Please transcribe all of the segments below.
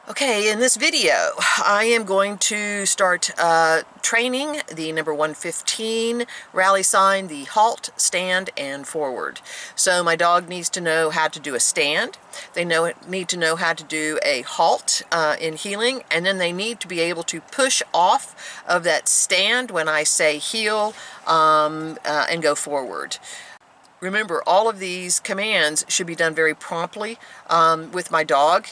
Okay, in this video, I am going to start training the number 115 rally sign, the halt, stand, and forward. So my dog needs to know how to do a stand. They need to know how to do a halt in heeling, and then they need to be able to push off of that stand when I say heel and go forward. Remember, all of these commands should be done very promptly with my dog.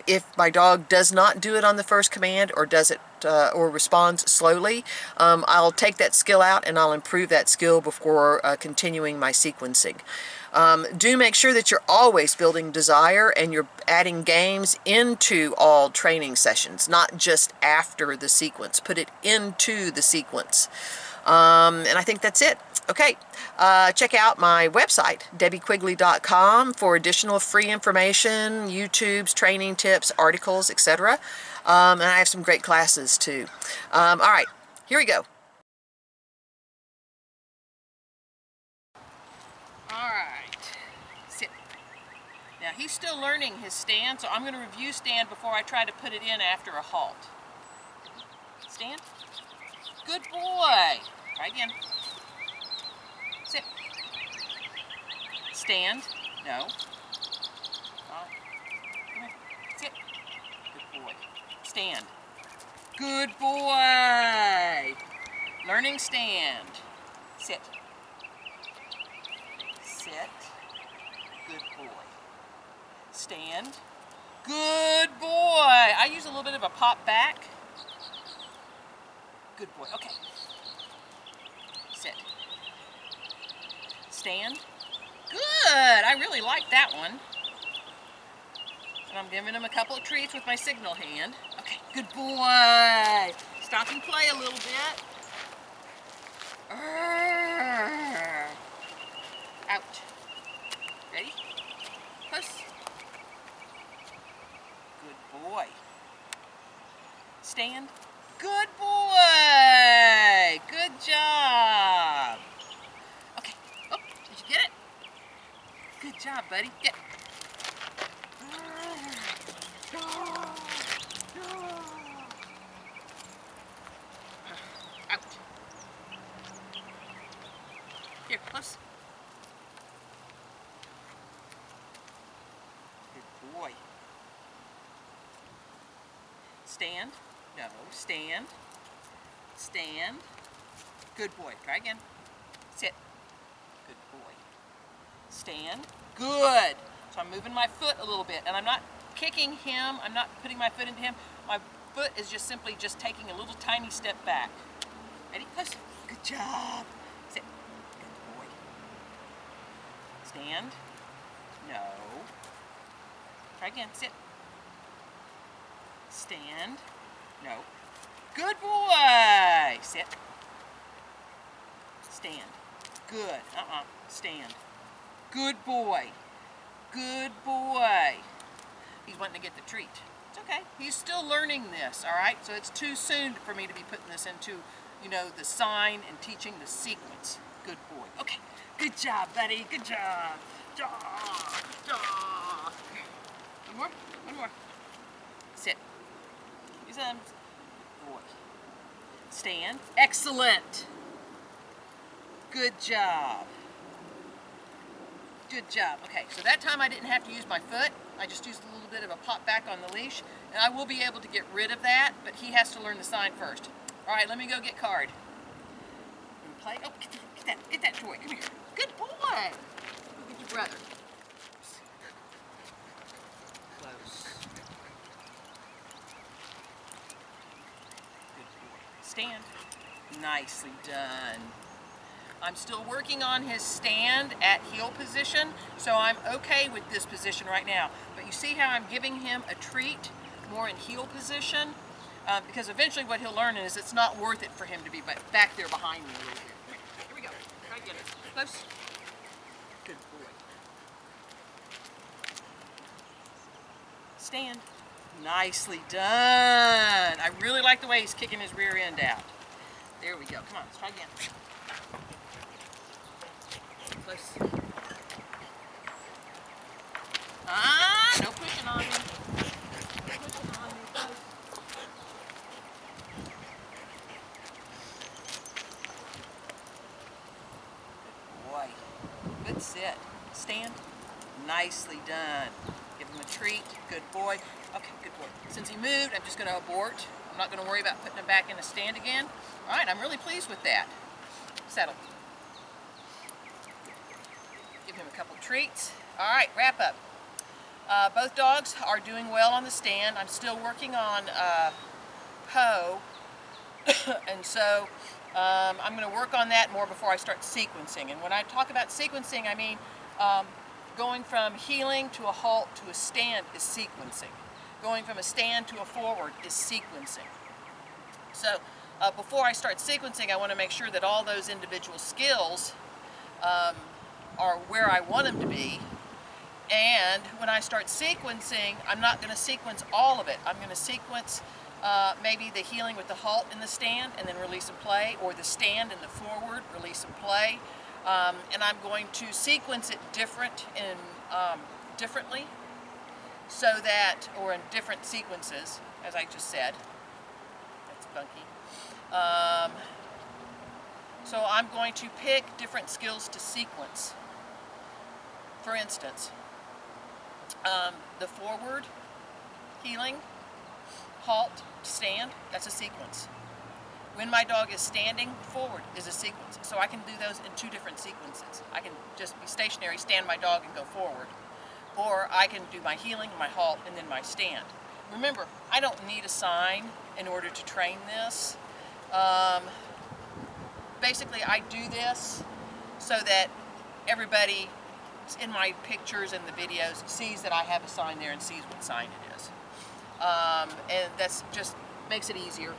If my dog does not do it on the first command or does it or responds slowly, I'll take that skill out and I'll improve that skill before continuing my sequencing. Do make sure that you're always building desire and you're adding games into all training sessions, not just after the sequence. Put it into the sequence. And I think that's it. Okay, check out my website, debbiequigley.com, for additional free information, YouTube's training tips, articles, etc. And I have some great classes too. All right, here we go. All right, sit. Now he's still learning his stand, so I'm going to review stand before I try to put it in after a halt. Stand. Good boy. Try again. Sit. Stand. No. Come here. Sit. Good boy. Stand. Good boy. Learning stand. Sit. Sit. Good boy. Stand. Good boy. I use a little bit of a pop back. Good boy. Okay. Sit. Stand. Good. I really like that one. And I'm giving him a couple of treats with my signal hand. Okay. Good boy. Stop and play a little bit. Out. Ready? Close. Good boy. Stand. Good boy. Good job. Okay. Oh, did you get it? Good job, buddy. Get. Out. Here, close. Good boy. Stand. No. Stand. Stand. Good boy. Try again. Sit. Good boy. Stand. Good. So I'm moving my foot a little bit, and I'm not kicking him. I'm not putting my foot into him. My foot is just simply just taking a little tiny step back. Ready? Close. Good job. Sit. Good boy. Stand. No. Try again. Sit. Stand. No. Good boy. Sit. Stand. Good. Stand. Good boy. Good boy. He's wanting to get the treat. It's okay. He's still learning this, all right? So it's too soon for me to be putting this into, the sign and teaching the sequence. Good boy. Okay. Good job, buddy. Good job. Good job. One more. One more. Sit. Use them. Good boy. Stand. Excellent. Good job. Good job. Okay, so that time I didn't have to use my foot. I just used a little bit of a pop back on the leash, and I will be able to get rid of that, but he has to learn the sign first. All right, let me go get card. Play. Oh, get that toy. Come here. Good boy. Go get your brother. Close. Good boy. Stand. Nicely done. I'm still working on his stand at heel position, so I'm okay with this position right now. But you see how I'm giving him a treat more in heel position? Because eventually what he'll learn is it's not worth it for him to be back there behind me a little bit. Here we go. Try to get it. Close. Good boy. Stand. Nicely done. I really like the way he's kicking his rear end out. There we go. Come on, let's try again. Close. No pushing on me. No pushing on Good sit. Stand. Nicely done. Give him a treat. Good boy. Okay, good boy. Since he moved, I'm just going to abort. I'm not going to worry about putting him back in a stand again. All right, I'm really pleased with that. Settle. Give him a couple treats. All right, wrap up. Both dogs are doing well on the stand. I'm still working on Poe, and so I'm going to work on that more before I start sequencing. And when I talk about sequencing, I mean going from heeling to a halt to a stand is sequencing. Going from a stand to a forward is sequencing. So before I start sequencing, I want to make sure that all those individual skills are where I want them to be. And when I start sequencing, I'm not going to sequence all of it. I'm going to sequence maybe the heeling with the halt in the stand and then release and play, or the stand and the forward, release and play. And I'm going to sequence it differently, so that, or in different sequences, as I just said. That's funky. So I'm going to pick different skills to sequence. For instance, the forward, heeling, halt, stand, that's a sequence. When my dog is standing, forward is a sequence. So I can do those in two different sequences. I can just be stationary, stand my dog, and go forward. Or I can do my heeling, my halt, and then my stand. Remember, I don't need a sign in order to train this. Basically, I do this so that everybody in my pictures and the videos sees that I have a sign there and sees what sign it is. And that's just makes it easier.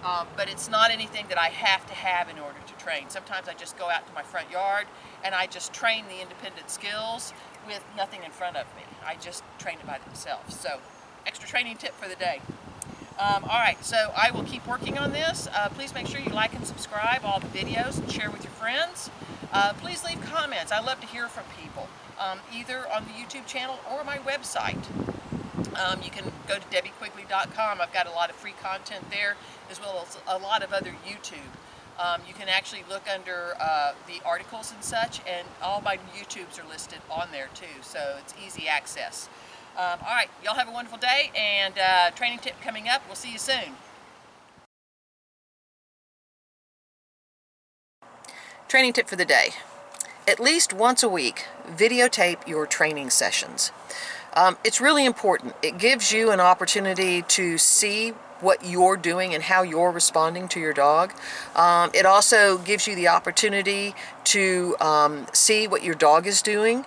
But it's not anything that I have to have in order to train. Sometimes I just go out to my front yard and I just train the independent skills with nothing in front of me. I just train it by themselves. So, extra training tip for the day. All right, so I will keep working on this. Please make sure you like and subscribe all the videos and share with your friends. Please leave comments. I love to hear from people, either on the YouTube channel or my website. You can go to debbiequigley.com. I've got a lot of free content there, as well as a lot of other YouTube. You can actually look under the articles and such, and all my YouTubes are listed on there too, so it's easy access. All right, y'all have a wonderful day, and training tip coming up. We'll see you soon. Training tip for the day. At least once a week, videotape your training sessions. It's really important. It gives you an opportunity to see what you're doing and how you're responding to your dog. It also gives you the opportunity to see what your dog is doing.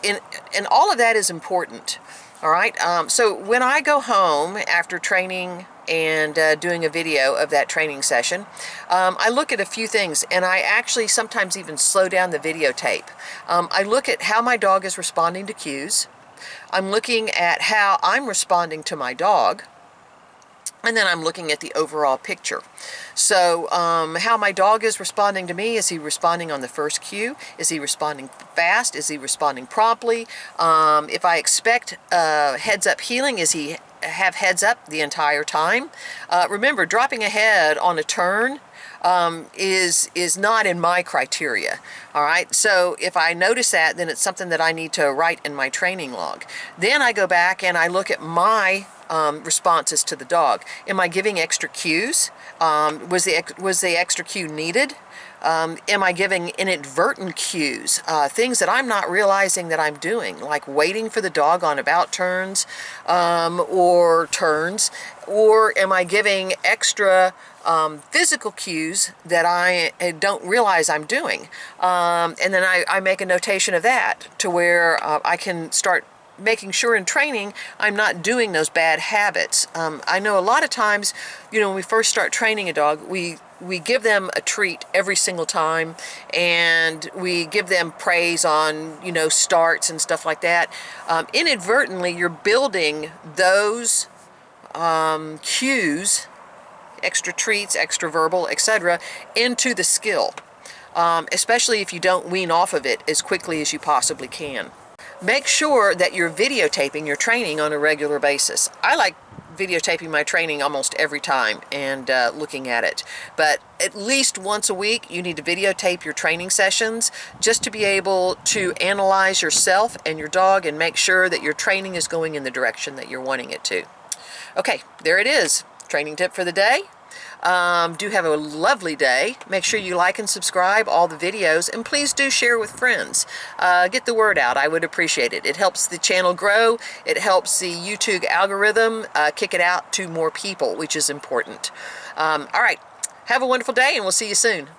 And all of that is important. All right, so when I go home after training and doing a video of that training session, I look at a few things, and I actually sometimes even slow down the videotape. I look at how my dog is responding to cues. I'm looking at how I'm responding to my dog. And then I'm looking at the overall picture. So how my dog is responding to me, is he responding on the first cue? Is he responding fast? Is he responding promptly? If I expect heads up heeling, is he have heads up the entire time? Remember, dropping a head on a turn is not in my criteria. All right, so if I notice that, then it's something that I need to write in my training log. Then I go back and I look at my responses to the dog. Am I giving extra cues? Was the extra cue needed? Am I giving inadvertent cues? Things that I'm not realizing that I'm doing, like waiting for the dog on about turns or turns, or am I giving extra physical cues that I don't realize I'm doing? And then I make a notation of that to where I can start making sure in training I'm not doing those bad habits. I know a lot of times, when we first start training a dog, we give them a treat every single time, and we give them praise on, starts and stuff like that. Inadvertently, you're building those cues, extra treats, extra verbal, etc., into the skill, especially if you don't wean off of it as quickly as you possibly can. Make sure that you're videotaping your training on a regular basis. I like videotaping my training almost every time and looking at it. But at least once a week, you need to videotape your training sessions just to be able to analyze yourself and your dog and make sure that your training is going in the direction that you're wanting it to. Okay, there it is. Training tip for the day. Do have a lovely day. Make sure you like and subscribe all the videos, and please do share with friends. Get the word out. I would appreciate it. It helps the channel grow. It helps the YouTube algorithm kick it out to more people, which is important. All right. Have a wonderful day, and we'll see you soon.